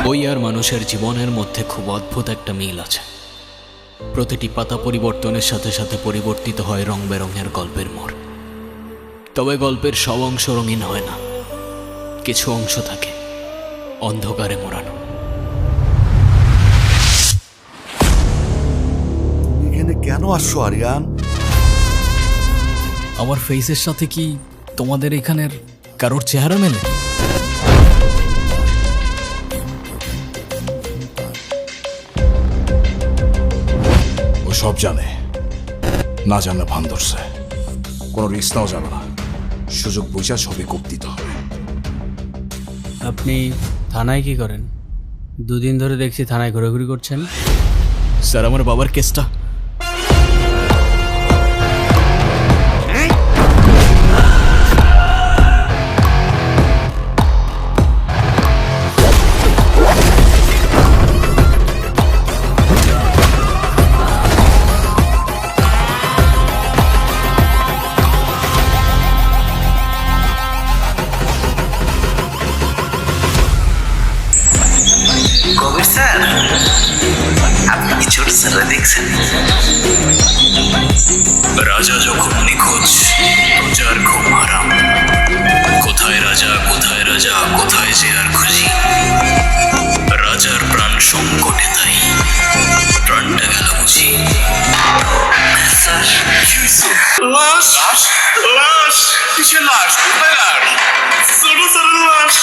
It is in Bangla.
বই আর মানুষের জীবনের মধ্যে খুব অদ্ভুত একটা মিল আছে। প্রতিটি পাতা পরিবর্তনের সাথে সাথে পরিবর্তিত হয় রং বেরঙের গল্পের মোড়। তবে গল্পের সব অংশ রঙিন হয় না, কিছু অংশ থাকে অন্ধকারে মোড়ানো। তুমি এখানে কেন আসছো আরিয়ান? আমার ফেসের সাথে কি তোমাদের এখানের কারোর চেহারা মেলে? ও সব জানে, না জানলে ভান ধরছে। কোনো রিস্ক নাও যাবে না, সুযোগ বুঝা সবই কোপ দিতে হবে। আপনি থানায় কি করেন? দুদিন ধরে দেখছি থানায় ঘোরাঘুরি করছেন। স্যার, আমার বাবার কেসটা। কবির স্যার, আপনি কি ছোট স্যাররা দেখছেন? রাজা যখন নিখোঁজ, প্রজার ঘুম হারাম। কোথায় রাজা, কোথায় রাজা, কোথায় যে আর খুঁজি। রাজার প্রাণ সংকটে, তাই প্রাণটা গেল বুঝি। স্যার, লাশ লাশ কিসের লাশ? কোথায় লাশ? ছোট ছোট লাশ।